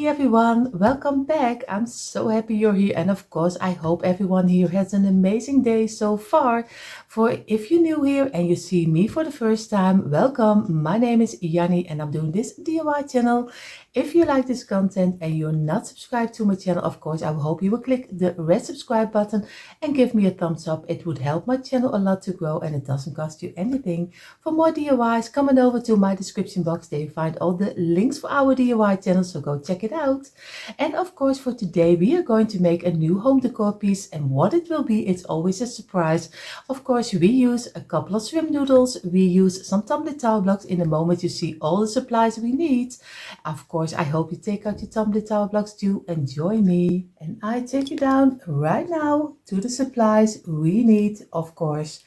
Hi everyone, welcome back. I'm so happy you're here, and of course I hope everyone here has an amazing day so far. For if you're new here and you see me for the first time, welcome. My name is Janny and I'm doing this DIY channel. If you like this content and you're not subscribed to my channel, of course I hope you will click the red subscribe button and give me a thumbs up. It would help my channel a lot to grow and it doesn't cost you anything. For more DIYs, come on over to my description box. There you find all the links for our DIY channel, so go check it out. And of course for today we are going to make a new home decor piece, and what it will be, it's always a surprise. Of course we use a couple of swim noodles, we use some tumbling towel blocks. In a moment you see all the supplies we need. Of course I hope you take out your tumbling towel blocks to enjoy me. And I take you down right now to the supplies we need. Of course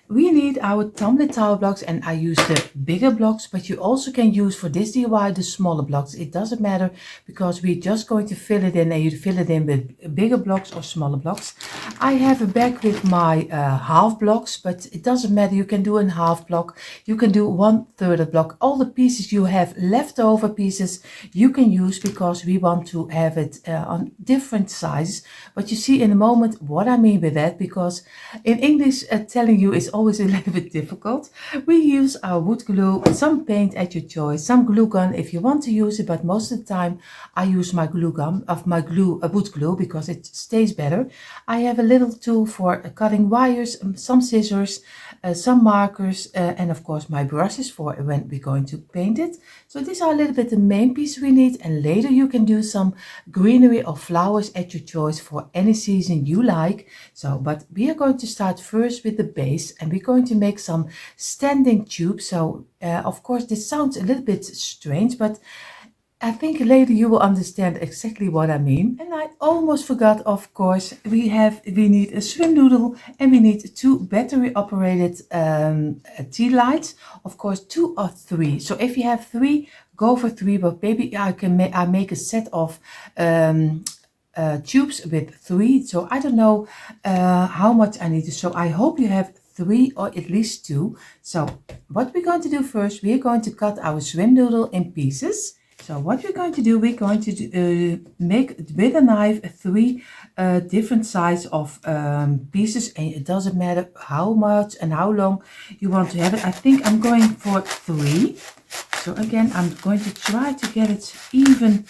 we need our tumbling towel blocks, and I use the bigger blocks, but you also can use for this DIY the smaller blocks. It doesn't matter because we're just going to fill it in, and you fill it in with bigger blocks or smaller blocks. I have a bag with my half blocks, but it doesn't matter. You can do a half block, you can do 1/3 a block. All the pieces you have, leftover pieces, you can use because we want to have it on different sizes. But you see in a moment what I mean with that, because in English telling you is always a little bit difficult. We use our wood glue, some paint at your choice, some glue gun if you want to use it, but most of the time I use my glue gun, wood glue, because it stays better. I have a little tool for cutting wires, some scissors, some markers, and of course my brushes for when we're going to paint it. So these are a little bit the main piece we need, and later you can do some greenery or flowers at your choice for any season you like. So, but we are going to start first with the base, and we're going to make some standing tubes. So of course this sounds a little bit strange, but I think later you will understand exactly what I mean. And I almost forgot, of course, we need a swim noodle, and we need 2 battery operated tea lights. Of course 2 or 3. So if you have 3, go for 3, but maybe I make a set of tubes with 3. So I don't know how much I need to, so I hope you have 3 or at least 2. So what we're going to do first, we're going to cut our swim noodle in pieces. So what we're going to do, we're going to make with a knife 3 different size of pieces, and it doesn't matter how much and how long you want to have it. I think I'm going for 3. So again, I'm going to try to get it even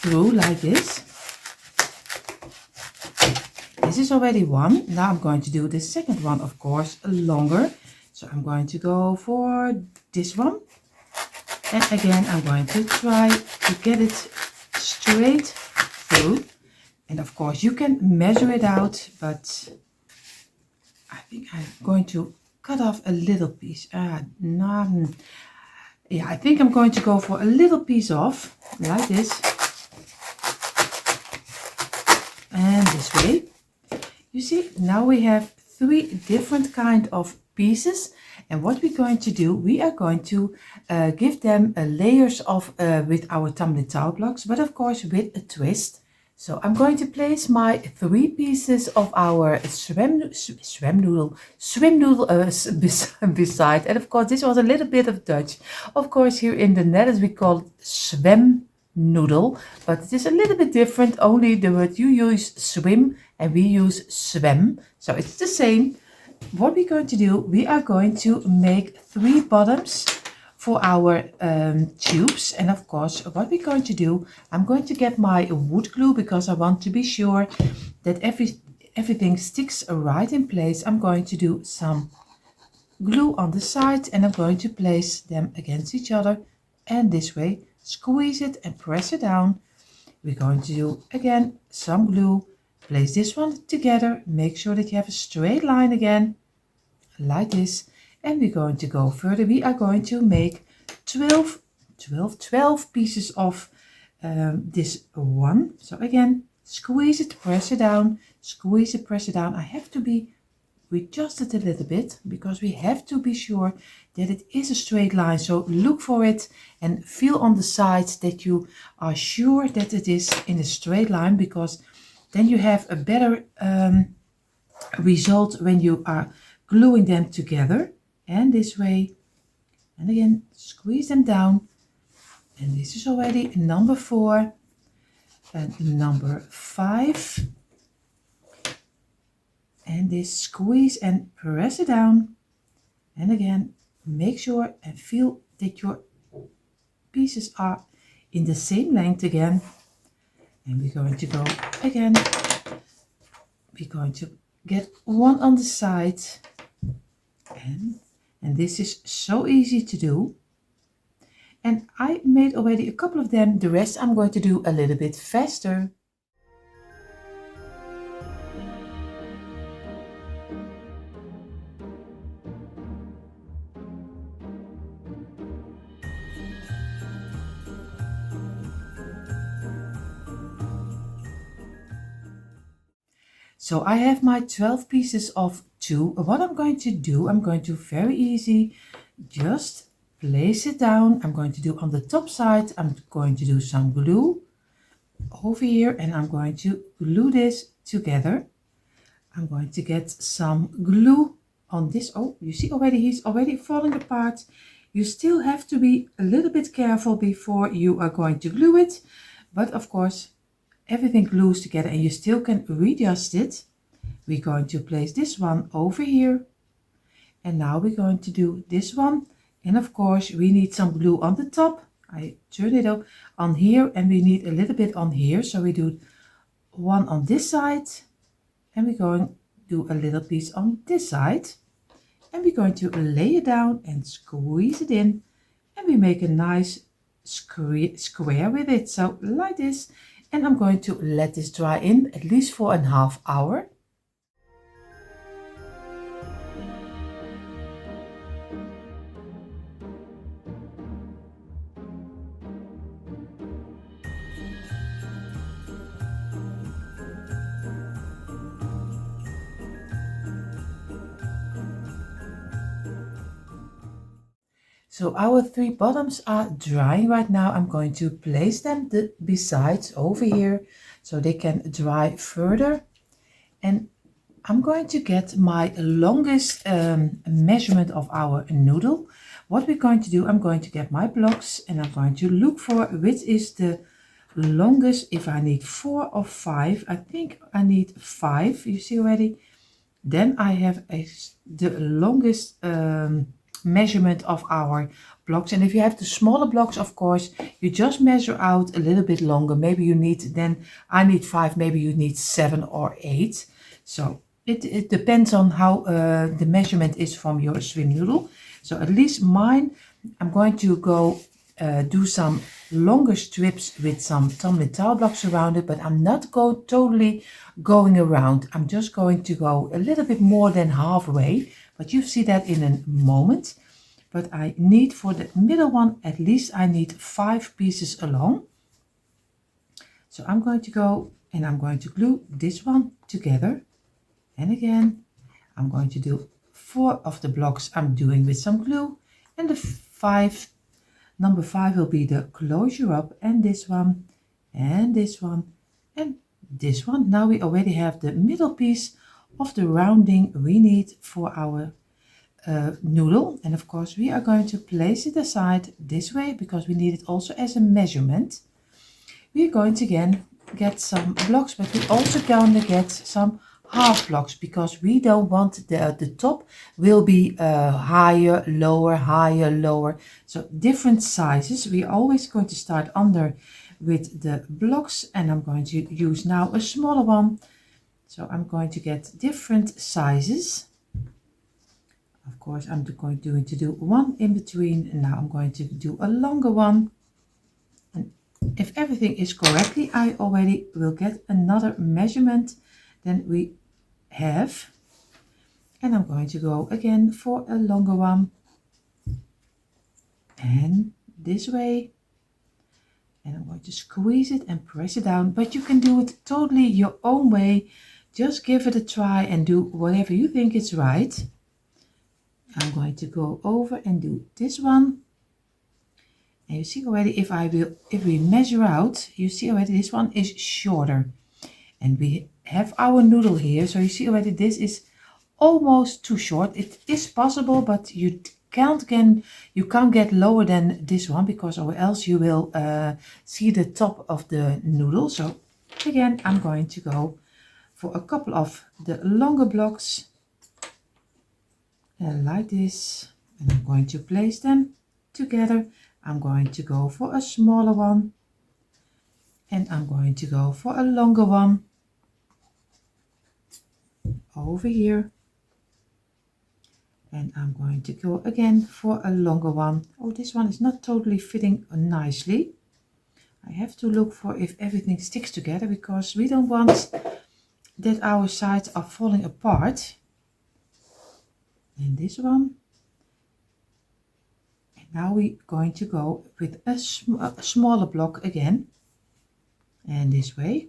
through like this. This is already 1. Now I'm going to do the second one, of course, longer. So I'm going to go for this one. And again, I'm going to try to get it straight through. And of course, you can measure it out, but I think I'm going to cut off a little piece. Yeah, I think I'm going to go for a little piece off, like this. And this way. You see, now we have 3 different kind of pieces. And what we're going to do, we are going to give them layers of with our tumbling towel blocks, but of course with a twist. So I'm going to place my 3 pieces of our swim noodle beside. And of course this was a little bit of Dutch. Of course here in the Netherlands we call it zwem noodle, but it is a little bit different. Only the word you use swim and we use zwem, so it's the same. What we're going to do, we are going to make 3 bottoms for our tubes. And of course what we're going to do, I'm going to get my wood glue because I want to be sure that everything sticks right in place. I'm going to do some glue on the side, and I'm going to place them against each other, and this way squeeze it and press it down. We're going to do again some glue, place this one together, make sure that you have a straight line again like this, and we're going to go further. We are going to make 12 pieces of this one. So again, squeeze it, press it down, squeeze it, press it down. I have to be adjust it a little bit because we have to be sure that it is a straight line. So look for it and feel on the sides that you are sure that it is in a straight line, because then you have a better result when you are gluing them together. And this way, and again, squeeze them down And this is already number 4 and number 5. And this squeeze and press it down. And again, make sure and feel that your pieces are in the same length again. And we're going to go again. We're going to get one on the side. And this is so easy to do. And I made already a couple of them. The rest I'm going to do a little bit faster. So I have my 12 pieces of 2. What I'm going to do, I'm going to very easy, just place it down. I'm going to do on the top side, I'm going to do some glue over here, and I'm going to glue this together. I'm going to get some glue on this. Oh, you see already, he's already falling apart. You still have to be a little bit careful before you are going to glue it. But of course, everything glues together and you still can readjust it. We're going to place this one over here. And now we're going to do this one. And of course, we need some glue on the top. I turn it up on here, and we need a little bit on here. So we do one on this side, and we're going to do a little piece on this side. And we're going to lay it down and squeeze it in. And we make a nice square with it. So like this. And I'm going to let this dry in at least for a half hour. So our 3 bottoms are drying right now. I'm going to place them besides over here so they can dry further. And I'm going to get my longest measurement of our noodle. What we're going to do, I'm going to get my blocks and I'm going to look for which is the longest. If I need 4 or 5, I think I need 5, you see already. Then I have the longest measurement of our blocks. And if you have the smaller blocks, of course, you just measure out a little bit longer. Maybe you need, then I need 5, maybe you need 7 or 8. So it depends on how the measurement is from your swim noodle. So at least mine, I'm going to go do some longer strips with some tumbling towel blocks around it, but I'm not totally going around. I'm just going to go a little bit more than halfway, but you see that in a moment. But I need for the middle one, at least I need 5 pieces along. So I'm going to go and I'm going to glue this one together. And again, I'm going to do 4 of the blocks I'm doing with some glue, and the 5, number 5 will be the closure up, and this one and this one and this one. Now we already have the middle piece of the rounding we need for our noodle. And of course we are going to place it aside this way because we need it also as a measurement. We're going to again get some blocks, but we're also going to get some half blocks because we don't want the top will be higher, lower. So different sizes. We're always going to start under with the blocks, and I'm going to use now a smaller one. So I'm going to get different sizes. Of course, I'm going to do one in between, and now I'm going to do a longer one. And if everything is correctly, I already will get another measurement than we have. And I'm going to go again for a longer one. And this way. And I'm going to squeeze it and press it down. But you can do it totally your own way. Just give it a try and do whatever you think is right. I'm going to go over and do this one. And you see already if we measure out, you see already this one is shorter. And we have our noodle here. So you see already this is almost too short. It is possible, but you can't get lower than this one, because or else you will see the top of the noodle. So again, I'm going to go for a couple of the longer blocks like this, and I'm going to place them together. I'm going to go for a smaller one, and I'm going to go for a longer one over here, and I'm going to go again for a longer one. Oh, this one is not totally fitting nicely. I have to look for if everything sticks together, because we don't want that our sides are falling apart. And this one. And now we're going to go with a smaller block again, and this way,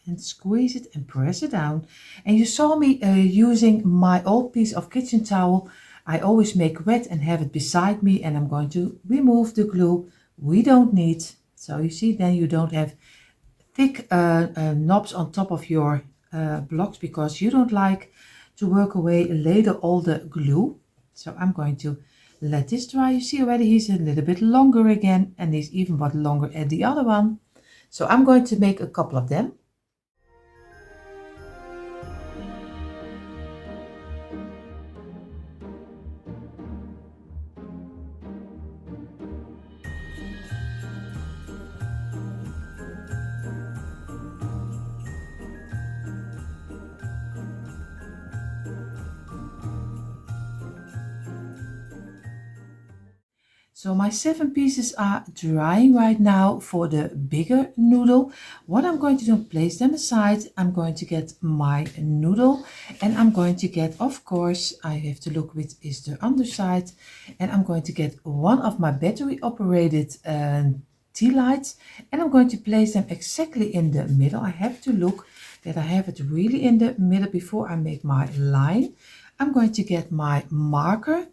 and squeeze it and press it down. And you saw me using my old piece of kitchen towel. I always make wet and have it beside me, and I'm going to remove the glue we don't need. So you see, then you don't have thick knobs on top of your blocks, because you don't like to work away later all the glue. So I'm going to let this dry. You see already he's a little bit longer again, and he's even what longer at the other one. So I'm going to make a couple of them. So my 7 pieces are drying right now for the bigger noodle. What I'm going to do, place them aside. I'm going to get my noodle, and I'm going to get, of course, I have to look which is the underside, and I'm going to get one of my battery operated tea lights, and I'm going to place them exactly in the middle. I have to look that I have it really in the middle before I make my line. I'm going to get my marker,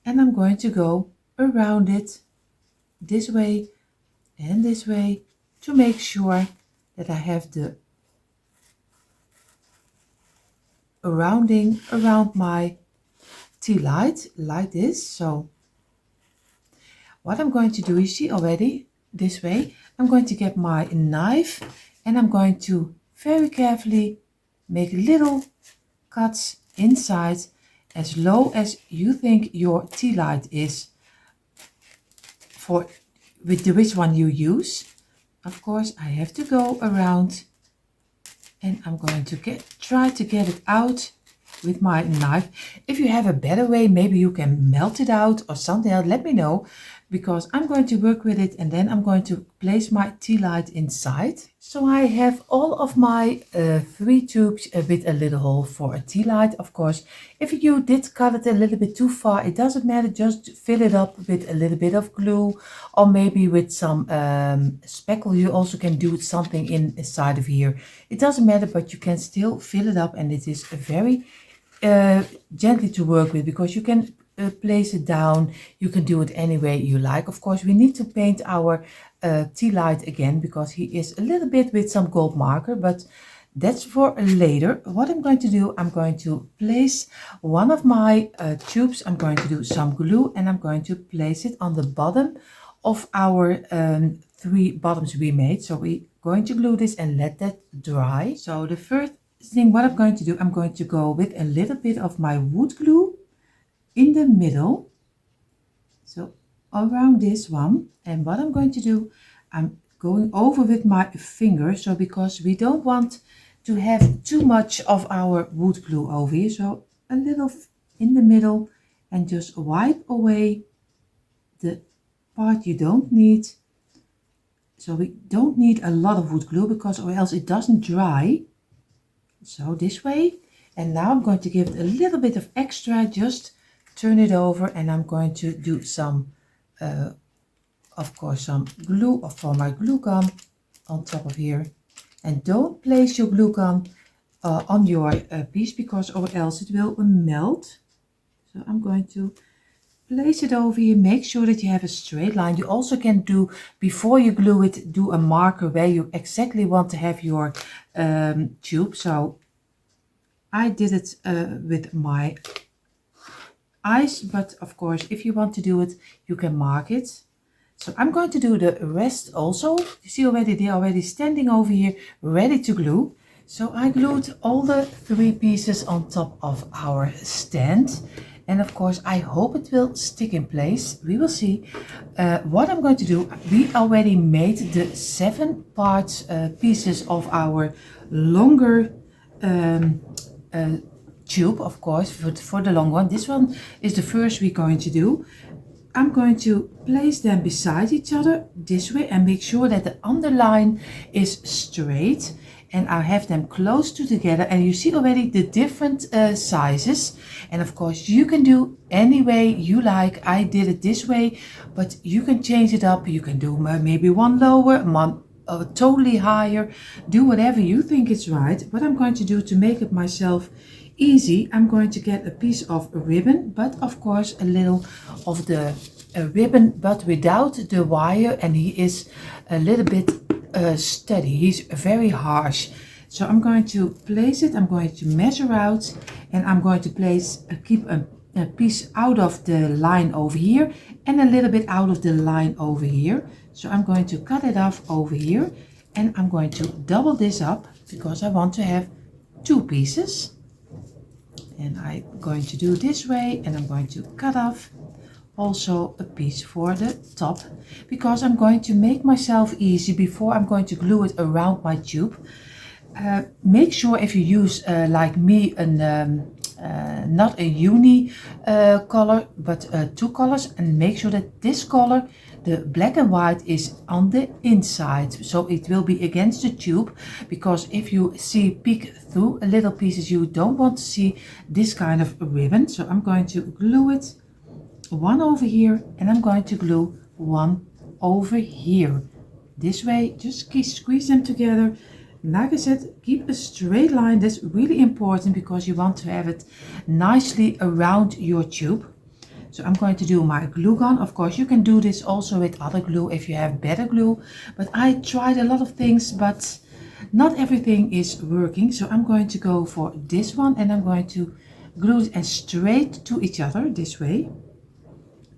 and I'm going to go around it this way and this way to make sure that I have the rounding around my tea light like this. So what I'm going to do, you see already this way, I'm going to get my knife, and I'm going to very carefully make little cuts inside as low as you think your tea light is for with which one you use. Of course, I have to go around, and I'm going to try to get it out with my knife. If you have a better way, maybe you can melt it out or something else, let me know, because I'm going to work with it, and then I'm going to place my tea light inside. So I have all of my 3 tubes with a little hole for a tea light. Of course, if you did cut it a little bit too far, it doesn't matter, just fill it up with a little bit of glue, or maybe with some speckle. You also can do something inside of here. It doesn't matter, but you can still fill it up, and it is very gently to work with, because you can place it down. You can do it any way you like. Of course, we need to paint our tea light again, because he is a little bit with some gold marker, but that's for later. What I'm going to do, I'm going to place one of my tubes. I'm going to do some glue, and I'm going to place it on the bottom of our 3 bottoms we made. So we're going to glue this and let that dry. So the first thing what I'm going to do, I'm going to go with a little bit of my wood glue in the middle, so around this one. And what I'm going to do, I'm going over with my finger, so because we don't want to have too much of our wood glue over here, so a little in the middle, and just wipe away the part you don't need. So we don't need a lot of wood glue, because or else it doesn't dry. So this way, and now I'm going to give it a little bit of extra, just turn it over, and I'm going to do some of course some glue for my glue gun on top of here. And don't place your glue gun on your piece, because or else it will melt. So I'm going to place it over here. Make sure that you have a straight line. You also can do, before you glue it, do a marker where you exactly want to have your tube. So I did it with my eyes, but of course if you want to do it, you can mark it. So I'm going to do the rest also. You see already, they're already standing over here, ready to glue. So I glued all the 3 pieces on top of our stand. And of course, I hope it will stick in place. We will see. What I'm going to do, we already made the 7 parts pieces of our longer tube, of course, for the long one. This one is the first we're going to do. I'm going to place them beside each other this way and make sure that the underline is straight, and I have them close to together, and you see already the different sizes. And of course you can do any way you like. I did it this way, but you can change it up. You can do maybe one lower, one totally higher. Do whatever you think is right. What I'm going to do to make it myself easy, I'm going to get a piece of ribbon, but of course a little of the ribbon, but without the wire, and he is a little bit steady. He's very harsh. So I'm going to place it, I'm going to measure out, and I'm going to place keep a piece out of the line over here and a little bit out of the line over here. So I'm going to cut it off over here, and I'm going to double this up because I want to have 2 pieces. And I'm going to do this way, and I'm going to cut off also a piece for the top, because I'm going to make myself easy before I'm going to glue it around my tube. Make sure if you use like me not a uni color, but 2 colors, and make sure that this color, the black and white, is on the inside, so it will be against the tube, because if you see peek through a little pieces, you don't want to see this kind of ribbon. So I'm going to glue it one over here, and I'm going to glue one over here this way. Just squeeze them together. Like I said, keep a straight line. That's really important because you want to have it nicely around your tube. So I'm going to do my glue gun. Of course, you can do this also with other glue if you have better glue. But I tried a lot of things, but not everything is working. So I'm going to go for this one, and I'm going to glue it and straight to each other this way.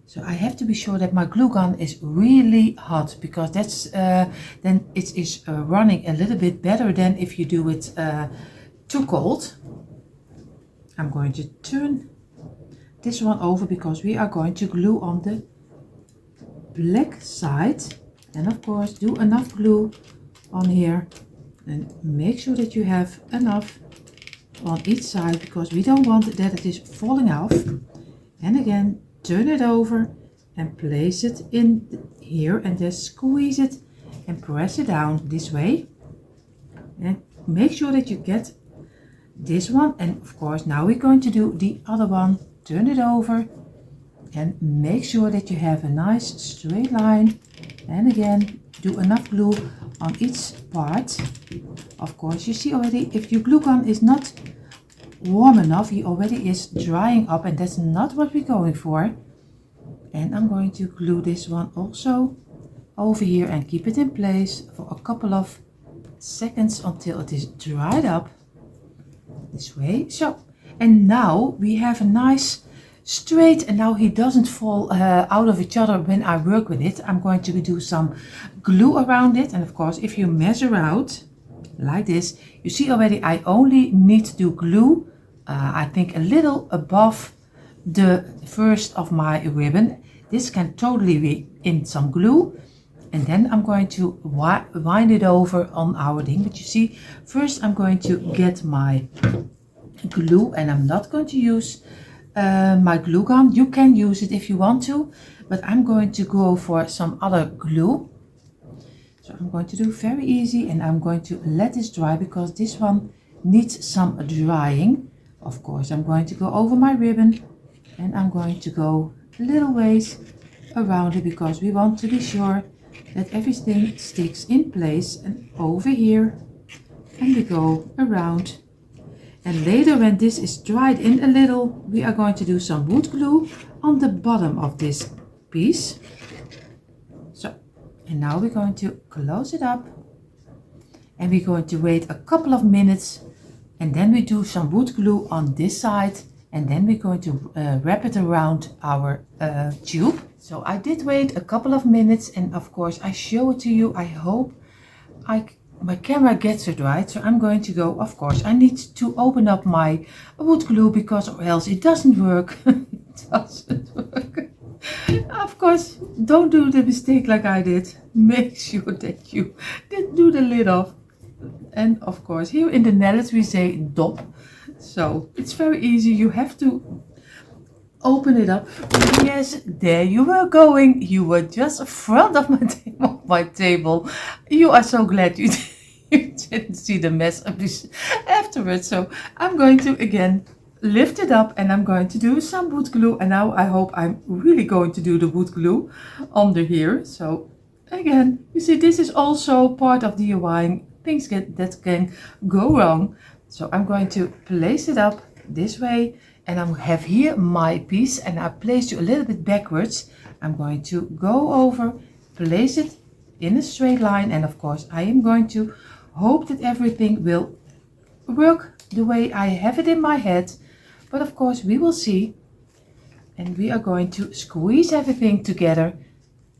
So I have to be sure that my glue gun is really hot, because that's then it is running a little bit better than if you do it too cold. I'm going to turn this one over because we are going to glue on the black side, and of course do enough glue on here, and make sure that you have enough on each side, because we don't want that it is falling off. And again, turn it over and place it in here, and just squeeze it and press it down this way, and make sure that you get this one. And of course now we're going to do the other one. Turn it over and make sure that you have a nice straight line, and again do enough glue on each part. Of course, you see already, if your glue gun is not warm enough, he already is drying up, and that's not what we're going for. And I'm going to glue this one also over here and keep it in place for a couple of seconds until it is dried up this way. So, and now we have a nice straight, and now he doesn't fall out of each other when I work with it. I'm going to do some glue around it, and of course if you measure out like this, you see already I only need to glue I think a little above the first of my ribbon. This can totally be in some glue, and then I'm going to wind it over on our thing. But you see, first I'm going to get my glue, and I'm not going to use my glue gun. You can use it if you want to, but I'm going to go for some other glue. So I'm going to do very easy, and I'm going to let this dry because this one needs some drying. Of course, I'm going to go over my ribbon, and I'm going to go little ways around it because we want to be sure that everything sticks in place, and over here, and we go around. And later, when this is dried in a little, we are going to do some wood glue on the bottom of this piece. So, and now we're going to close it up, and we're going to wait a couple of minutes And then we do some wood glue on this side, and then we're going to wrap it around our tube. So I did wait a couple of minutes, and of course I show it to you. I hope my camera gets it right. So I'm going to go, of course I need to open up my wood glue, because or else it doesn't work. It doesn't work. Of course, don't do the mistake like I did. Make sure that you didn't do the lid off. And of course, here in the Netherlands we say dop. So it's very easy. You have to open it up. Yes, there you were going. You were just in front of my table. You are so glad you didn't see the mess afterwards. So I'm going to again lift it up, and I'm going to do some wood glue. And now I hope I'm really going to do the wood glue under here. So again, you see, this is also part of DIY. Things that can go wrong. So I'm going to place it up this way, and I have here my piece, and I placed you a little bit backwards. I'm going to go over, place it in a straight line, and of course I am going to hope that everything will work the way I have it in my head. But of course we will see. And we are going to squeeze everything together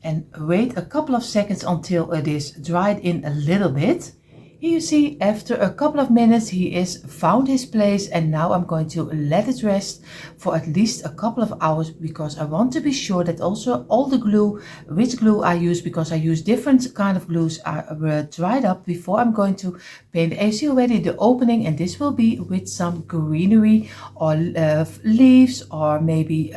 and wait a couple of seconds until it is dried in a little bit. Here you see, after a couple of minutes he is found his place, and now I'm going to let it rest for at least a couple of hours, because I want to be sure that also all the glue, which glue I use, because I use different kind of glues, are dried up before I'm going to paint. And you see already the opening, and this will be with some greenery or leaves, or maybe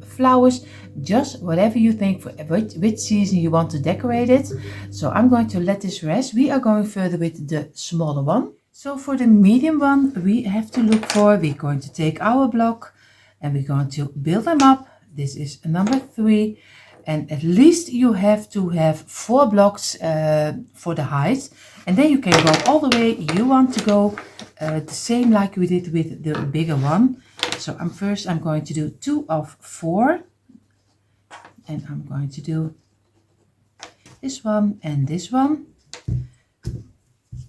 flowers, just whatever you think for which season you want to decorate it. So I'm going to let this rest. We are going further with the smaller one. So for the medium one, we have to look for, we're going to take our block and we're going to build them up. This is number 3, and at least you have to have 4 blocks for the height, and then you can go all the way you want to go, the same like we did with the bigger one. So I'm going to do 2 of 4, and I'm going to do this one and this one,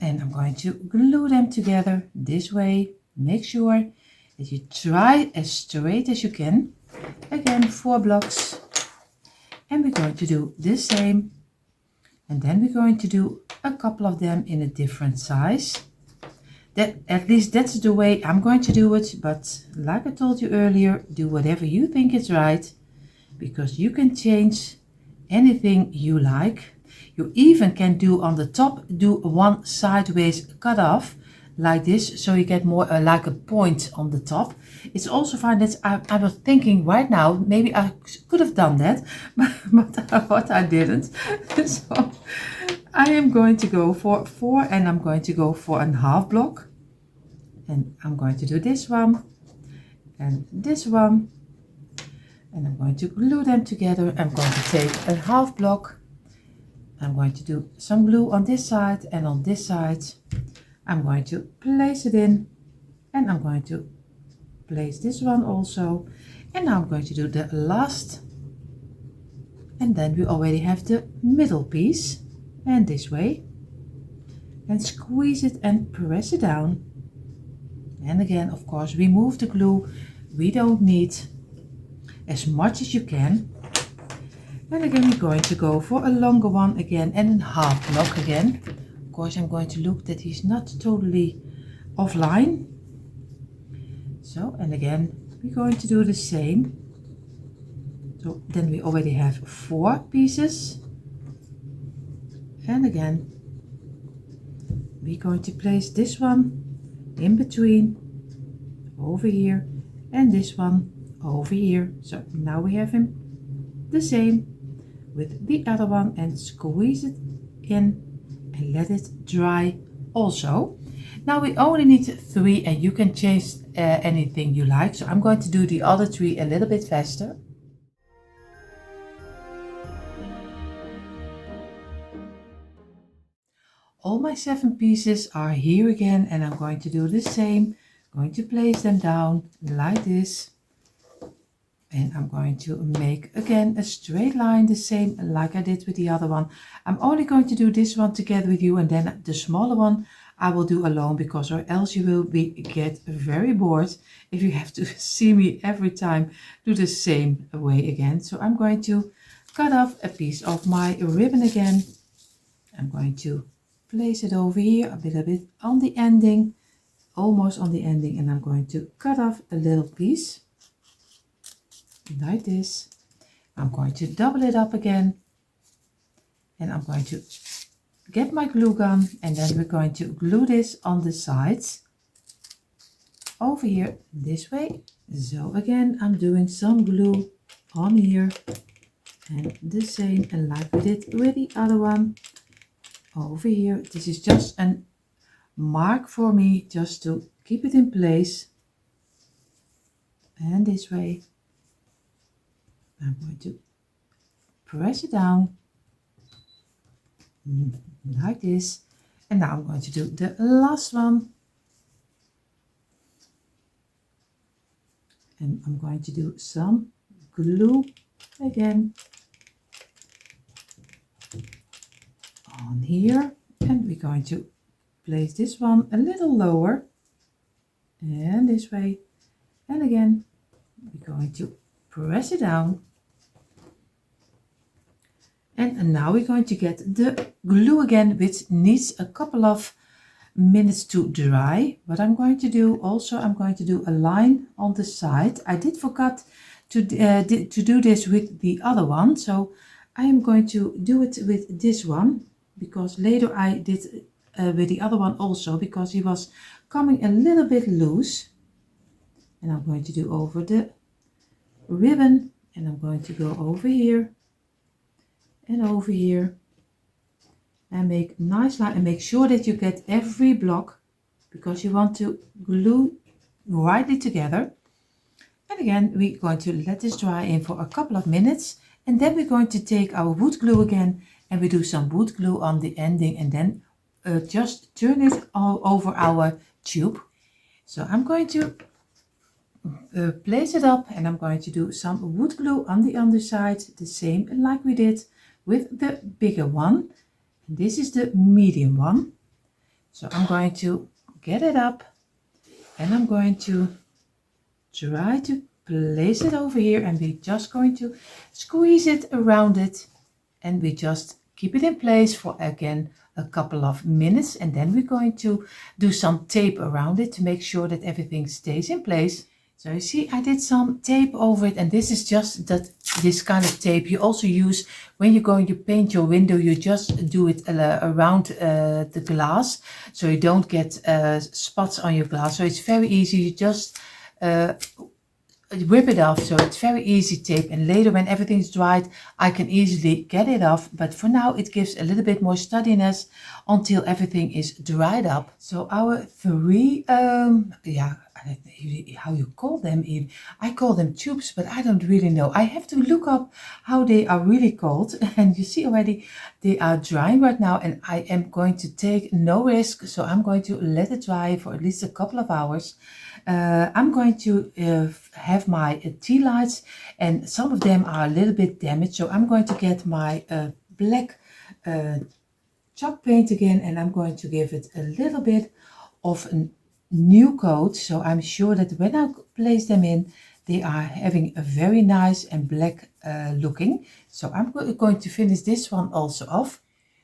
and I'm going to glue them together this way. Make sure that you try as straight as you can. Again, 4 blocks, and we're going to do the same, and then we're going to do a couple of them in a different size. That, at least that's the way I'm going to do it, but like I told you earlier, do whatever you think is right, because you can change anything you like. You even can do on the top, do one sideways cut off like this, so you get more like a point on the top. It's also fine. That I was thinking right now, maybe I could have done that, but I didn't. So I am going to go for 4, and I'm going to go for a half block, and I'm going to do this one and this one, and I'm going to glue them together. I'm going to take a half block. I'm going to do some glue on this side and on this side. I'm going to place it in, and I'm going to place this one also, and now I'm going to do the last, and then we already have the middle piece, and this way, and squeeze it and press it down. And again, of course, remove the glue. We don't need as much as you can. And again, we're going to go for a longer one again, and a half block again. Of course, I'm going to look that he's not totally offline. So, and again, we're going to do the same. So then we already have 4 pieces. And again, we're going to place this one in between over here, and this one over here. So now we have him the same with the other one, and squeeze it in and let it dry also. Now we only need 3, and you can change anything you like. So I'm going to do the other 3 a little bit faster. All my 7 pieces are here again, and I'm going to do the same. I'm going to place them down like this, and I'm going to make again a straight line, the same like I did with the other one. I'm only going to do this one together with you, and then the smaller one I will do alone, because or else you will get very bored if you have to see me every time do the same way again. So I'm going to cut off a piece of my ribbon again. I'm going to place it over here a little bit on the ending, almost on the ending, and I'm going to cut off a little piece like this. I'm going to double it up again, and I'm going to get my glue gun, and then we're going to glue this on the sides over here this way. So again, I'm doing some glue on here, and the same, and like we did with the other one over here. This is just a mark for me, just to keep it in place. And this way I'm going to press it down like this. And now I'm going to do the last one, and I'm going to do some glue again on here, and we're going to place this one a little lower, and this way, and again we're going to press it down. And now we're going to get the glue again, which needs a couple of minutes to dry. What I'm going to do also, I'm going to do a line on the side. I did forget to do this with the other one, so I am going to do it with this one, because later I did with the other one also, because he was coming a little bit loose. And I'm going to do over the ribbon, and I'm going to go over here and over here and make nice line, and make sure that you get every block, because you want to glue rightly together. And again, we're going to let this dry in for a couple of minutes, and then we're going to take our wood glue again, and we do some wood glue on the ending, and then just turn it all over our tube. So I'm going to place it up, and I'm going to do some wood glue on the underside, the same like we did with the bigger one. And this is the medium one. So I'm going to get it up, and I'm going to try to place it over here, and we're just going to squeeze it around it, and we just keep it in place for again a couple of minutes, and then we're going to do some tape around it to make sure that everything stays in place. So you see, I did some tape over it, and this is just this kind of tape you also use when you're going to paint your window. You just do it around the glass, so you don't get spots on your glass. So it's very easy. You just rip it off, so it's very easy tape, and later when everything's dried I can easily get it off, but for now it gives a little bit more sturdiness until everything is dried up. So our three how you call them, even I call them tubes, but I don't really know. I have to look up how they are really called. And you see already they are drying right now, and I am going to take no risk, so I'm going to let it dry for at least a couple of hours. I'm going to have my tea lights, and some of them are a little bit damaged, so I'm going to get my black chalk paint again, and I'm going to give it a little bit of a new coat, so I'm sure that when I place them in, they are having a very nice and black looking. So I'm going to finish this one also off.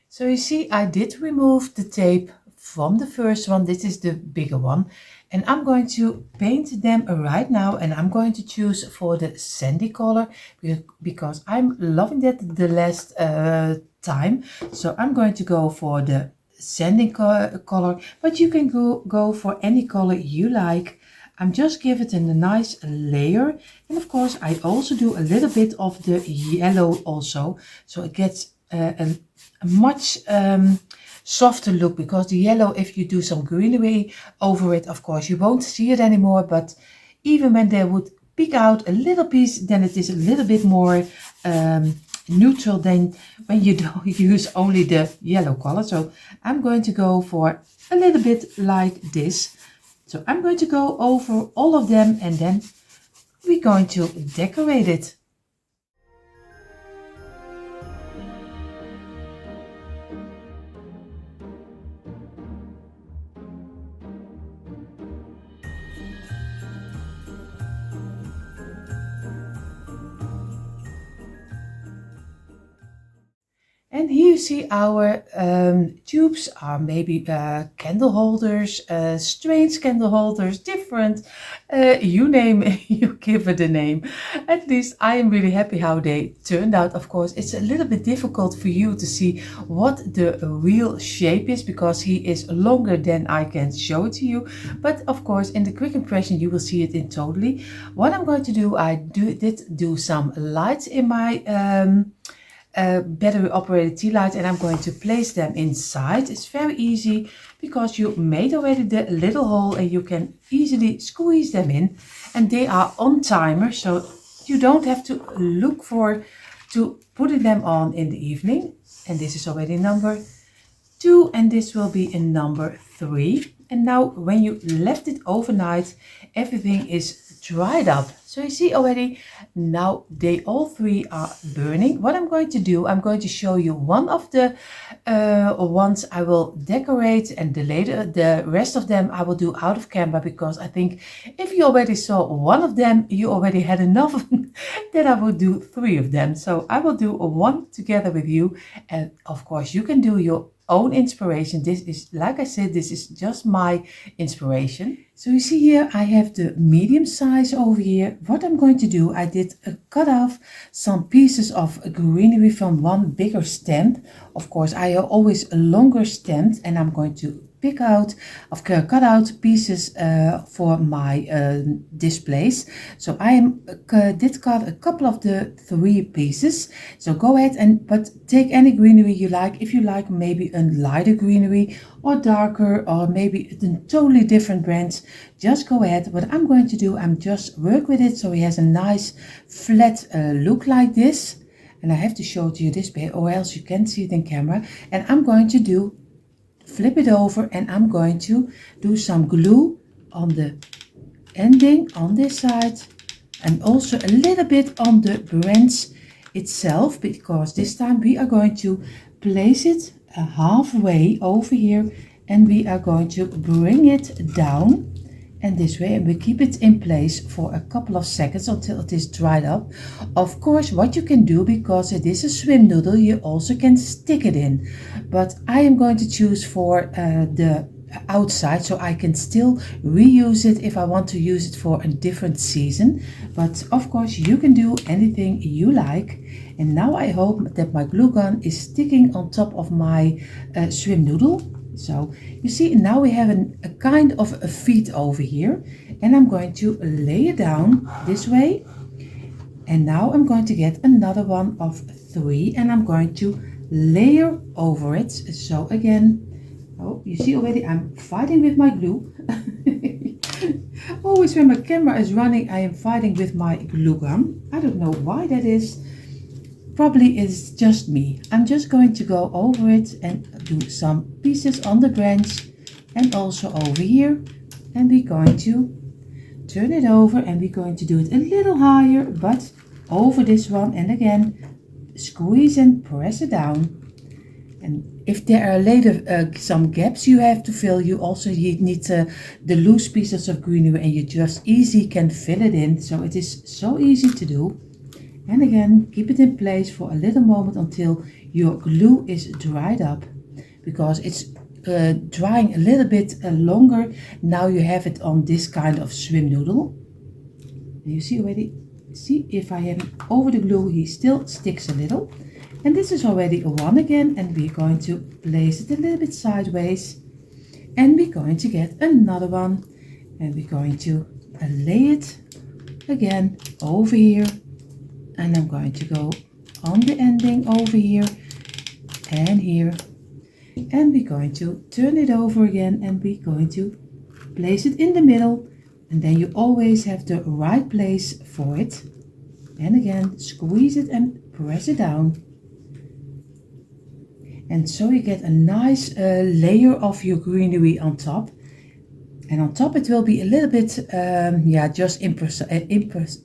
So you see, I did remove the tape from the first one. This is the bigger one, and I'm going to paint them right now, and I'm going to choose for the sandy color because I'm loving that the last time. So I'm going to go for the sandy color, but you can go for any color you like. I'm just give it in a nice layer, and of course I also do a little bit of the yellow also, so it gets a much softer look, because the yellow, if you do some greenery over it, of course you won't see it anymore, but even when they would pick out a little piece, then it is a little bit more neutral than when you don't use only the yellow color. So I'm going to go for a little bit like this. So I'm going to go over all of them, and then we're going to decorate it. And here you see our tubes are maybe candle holders, strange candle holders, different, you name it, you give it a name. At least I am really happy how they turned out. Of course, it's a little bit difficult for you to see what the real shape is because he is longer than I can show it to you. But of course, in the quick impression, you will see it in totally. What I'm going to do, I did do some lights in my battery operated tea light, and I'm going to place them inside. It's very easy because you made already the little hole and you can easily squeeze them in, and they are on timer, so you don't have to look for to putting them on in the evening. And this is already number 2 and this will be in number 3. And now when you left it overnight, everything is dried up. So you see already now they all 3 are burning. What I'm going to do, I'm going to show you one of the ones I will decorate, and the rest of them I will do out of camera, because I think if you already saw one of them, you already had enough. Then I will do 3 of them. So I will do one together with you, and of course you can do your own inspiration. This is, like I said, this is just my inspiration. So you see here I have the medium size over here. What I'm going to do, I did cut off some pieces of greenery from one bigger stem. Of course I always longer stems, and I'm going to pick out cut out pieces for my displays. So I did cut a couple of the 3 pieces. So go ahead but take any greenery you like. If you like maybe a lighter greenery or darker, or maybe a totally different brand, just go ahead. What I'm going to do, I'm just work with it so he has a nice flat look like this. And I have to show it to you this way, or else you can't see it in camera. And I'm going to flip it over, and I'm going to do some glue on the ending on this side, and also a little bit on the branch itself, because this time we are going to place it halfway over here, and we are going to bring it down and this way, and we keep it in place for a couple of seconds until it is dried up. Of course, what you can do, because it is a swim noodle, you also can stick it in, but I am going to choose for the outside, so I can still reuse it if I want to use it for a different season. But of course you can do anything you like. And now I hope that my glue gun is sticking on top of my swim noodle. So you see, now we have a kind of a feet over here, and I'm going to lay it down this way. And now I'm going to get another one of 3, and I'm going to layer over it. So again, oh, you see already I'm fighting with my glue. Always when my camera is running, I am fighting with my glue gun. I don't know why that is. Probably it's just me. I'm just going to go over it and do some pieces on the branch and also over here. And we're going to turn it over, and we're going to do it a little higher, but over this one. And again, squeeze and press it down. And if there are later some gaps you have to fill, you need the loose pieces of greenery, and you just easy can fill it in. So it is so easy to do. And again, keep it in place for a little moment until your glue is dried up, because it's drying a little bit longer. Now you have it on this kind of swim noodle. And you see already, see if I am over the glue, he still sticks a little. And this is already a 1 again, and we're going to place it a little bit sideways. And we're going to get another one, and we're going to lay it again over here. And I'm going to go on the ending over here and here. And we're going to turn it over again, and we're going to place it in the middle. And then you always have the right place for it. And again, squeeze it and press it down. And so you get a nice layer of your greenery on top. And on top it will be a little bit, just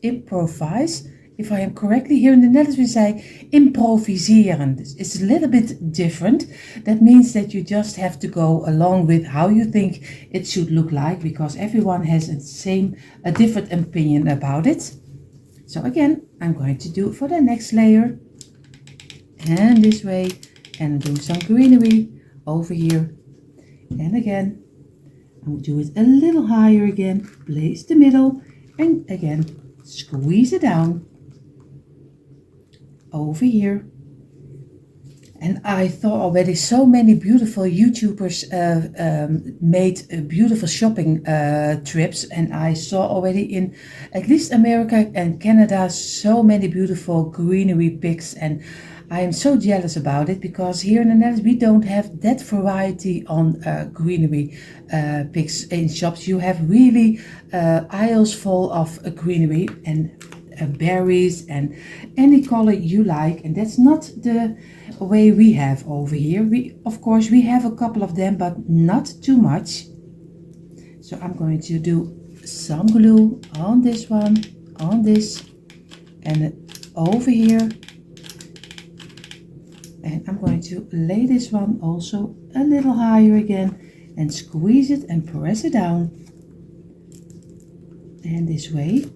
improvise. If I am correctly, here in the Netherlands we say improviseren. It's a little bit different. That means that you just have to go along with how you think it should look like, because everyone has a different opinion about it. So again, I'm going to do it for the next layer. And this way and do some greenery over here. And again, I will do it a little higher again, place the middle, and again, squeeze it down over here. And I thought already so many beautiful YouTubers made beautiful shopping trips, and I saw already in at least America and Canada so many beautiful greenery pics, and I am so jealous about it because here in the Netherlands we don't have that variety on greenery pics in shops. You have really aisles full of greenery and berries and any color you like, and that's not the way we have over here. Of course we have a couple of them, but not too much. So I'm going to do some glue on this one, on this, and over here, and I'm going to lay this one also a little higher again and squeeze it and press it down, and this way.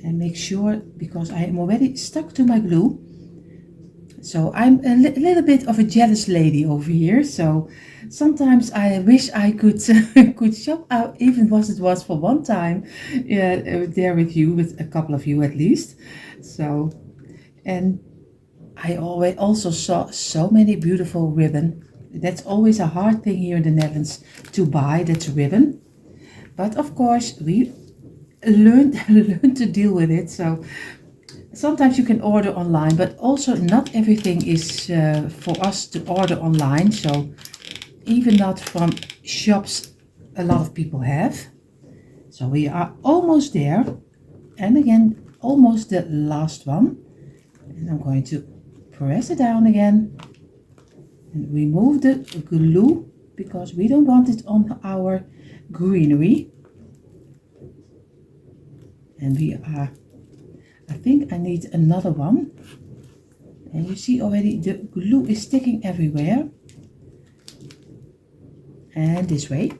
And make sure, because I am already stuck to my glue, so I'm a little bit of a jealous lady over here. So sometimes I wish I could could shop out, even it was for one time there with you, with a couple of you at least. So, and I always also saw so many beautiful ribbon. That's always a hard thing here in the Netherlands to buy, that's ribbon. But of course we learn to deal with it. So sometimes you can order online, but also not everything is for us to order online. So even not from shops a lot of people have. So we are almost there, and again almost the last one. And I'm going to press it down again and remove the glue because we don't want it on our greenery. And we are, I think I need another one. And you see already the glue is sticking everywhere. And this way.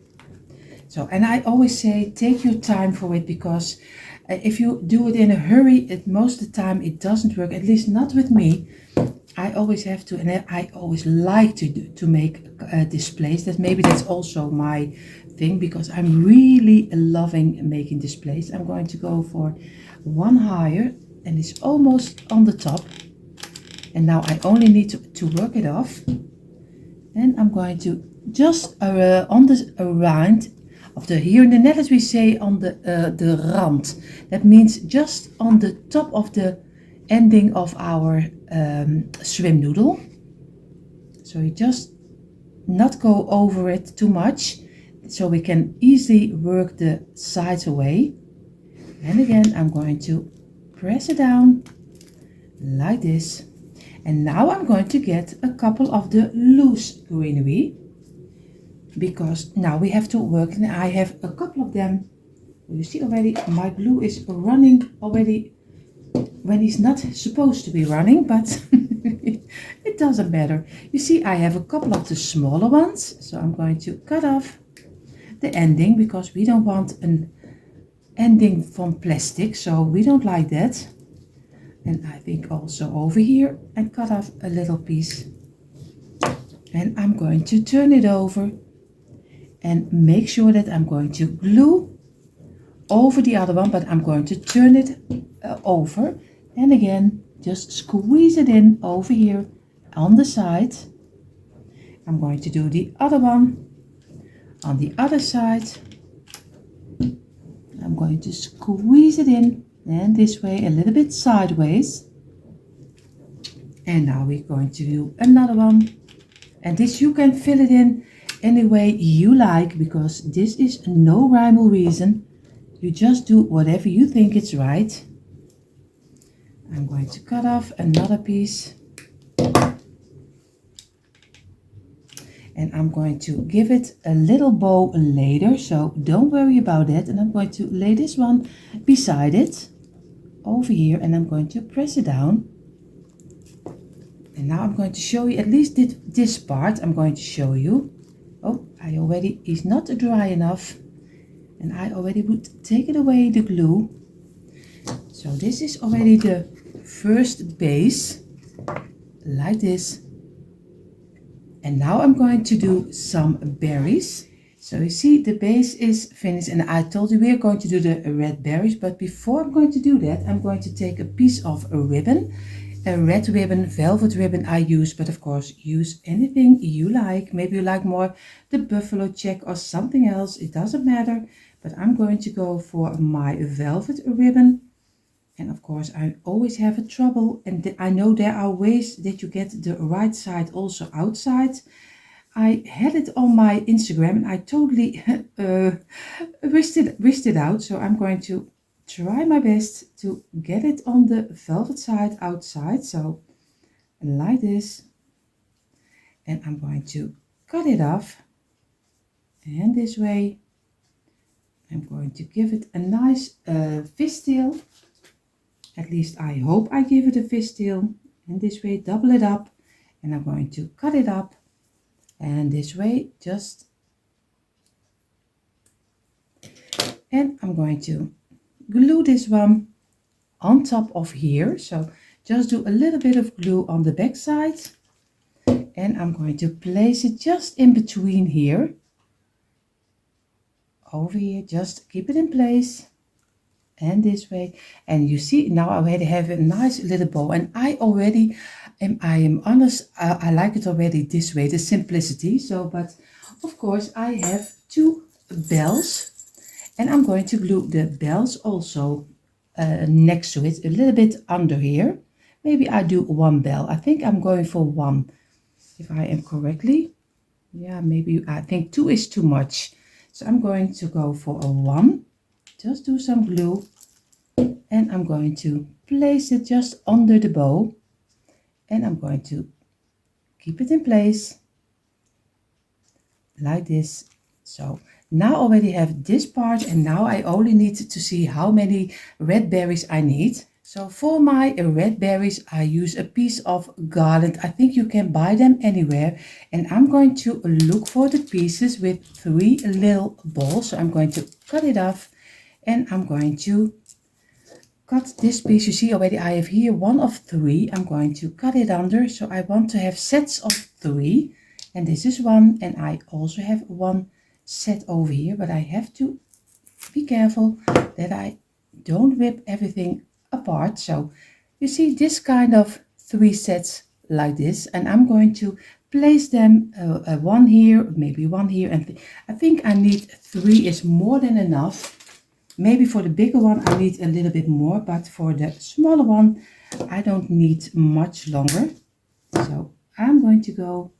So, and I always say take your time for it, because if you do it in a hurry, most of the time it doesn't work, at least not with me. I always have to, and I always like to make displays. Maybe that's also my thing, because I'm really loving making displays. I'm going to go for one higher, and it's almost on the top. And now I only need to work it off. And I'm going to just on the round of the, here in the Netherlands we say on the rand. That means just on the top of the ending of our swim noodle. So you just not go over it too much, so we can easily work the sides away. And again I'm going to press it down like this. And now I'm going to get a couple of the loose greenery, because now we have to work, and I have a couple of them. You see already my glue is running already when it's not supposed to be running, but it doesn't matter. You see I have a couple of the smaller ones, so I'm going to cut off the ending, because we don't want an ending from plastic, so we don't like that. And I think also over here, and cut off a little piece. And I'm going to turn it over and make sure that I'm going to glue over the other one, but I'm going to turn it over, and again just squeeze it in over here on the side. I'm going to do the other one on the other side. I'm going to squeeze it in, and this way a little bit sideways. And now we're going to do another one, and this you can fill it in any way you like, because this is no rhyme or reason. You just do whatever you think is right. I'm going to cut off another piece, and I'm going to give it a little bow later, so don't worry about that. And I'm going to lay this one beside it over here, and I'm going to press it down. And now I'm going to show you, at least this part I'm going to show you. Oh, it's not dry enough, and I already would take it away, the glue. So this is already the first base. like this. And now I'm going to do some berries. So you see the base is finished, and I told you we are going to do the red berries, but before I'm going to do that, I'm going to take a piece of a ribbon, a red ribbon, velvet ribbon I use, but of course use anything you like. Maybe you like more the buffalo check or something else, it doesn't matter, but I'm going to go for my velvet ribbon. And of course, I always have a trouble, and I know there are ways that you get the right side also outside. I had it on my Instagram and I totally wished it out. So I'm going to try my best to get it on the velvet side outside. So like this. And I'm going to cut it off. And this way. I'm going to give it a nice fishtail. At least I hope I give it a fishtail. And this way, double it up. And I'm going to cut it up. And this way, just. And I'm going to glue this one on top of here. So just do a little bit of glue on the back side. And I'm going to place it just in between here. Over here, just keep it in place. And this way, and you see now I already have a nice little bow, and I am honest, I like it already this way, the simplicity. So but of course I have 2 bells, and I'm going to glue the bells also next to it, a little bit under here. Maybe I do 1 bell. I think I'm going for 1, if I am correctly. Yeah, maybe I think 2 is too much, so I'm going to go for a 1. Just do some glue, and I'm going to place it just under the bow, and I'm going to keep it in place like this. So now I already have this part, and now I only need to see how many red berries I need. So for my red berries, I use a piece of garland. I think you can buy them anywhere. And I'm going to look for the pieces with 3 little balls. So I'm going to cut it off, and I'm going to cut this piece. You see already I have here 1 of 3. I'm going to cut it under. So I want to have sets of 3. And this is 1. And I also have 1 set over here. But I have to be careful that I don't rip everything apart. So you see this kind of 3 sets like this, and I'm going to place them 1 here, maybe 1 here, and I think I need 3 is more than enough. Maybe for the bigger one I need a little bit more, but for the smaller one I don't need much longer. So I'm going to go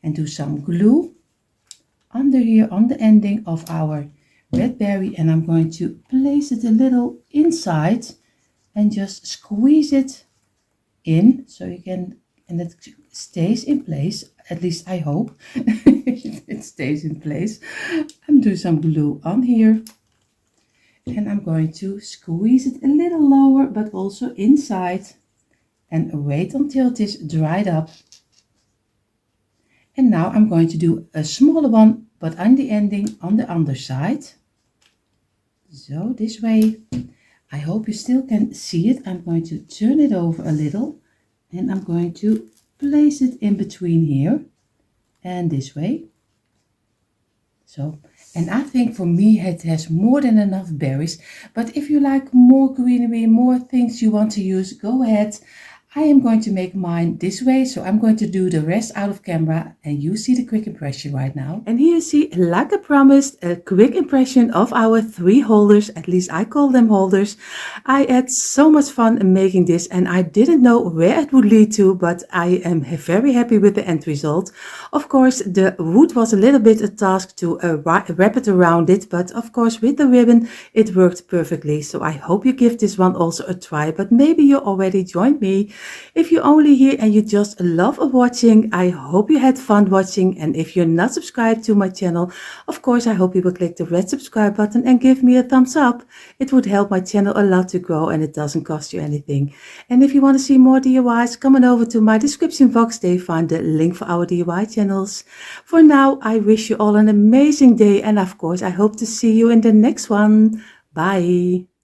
and do some glue under here on the ending of our red berry, and I'm going to place it a little inside and just squeeze it in, so you can, and it stays in place. At least I hope it stays in place. I'm doing some glue on here, and I'm going to squeeze it a little lower, but also inside, and wait until it is dried up. And now I'm going to do a smaller one, but on the ending on the underside. So this way. I hope you still can see it. I'm going to turn it over a little, and I'm going to place it in between here and this way. So, and I think for me it has more than enough berries, but if you like more greenery, more things you want to use, go ahead. I am going to make mine this way, so I'm going to do the rest out of camera, and you see the quick impression right now. And here you see, like I promised, a quick impression of our 3 holders. At least I call them holders. I had so much fun making this, and I didn't know where it would lead to, but I am very happy with the end result. Of course, the wood was a little bit a task to wrap it around it, but of course with the ribbon it worked perfectly. So I hope you give this one also a try, but maybe you already joined me. If you're only here and you just love watching, I hope you had fun watching. And if you're not subscribed to my channel, of course I hope you will click the red subscribe button and give me a thumbs up. It would help my channel a lot to grow, and it doesn't cost you anything. And if you want to see more DIYs, come on over to my description box. There you find the link for our DIY channels. For now, I wish you all an amazing day, and of course I hope to see you in the next one. Bye.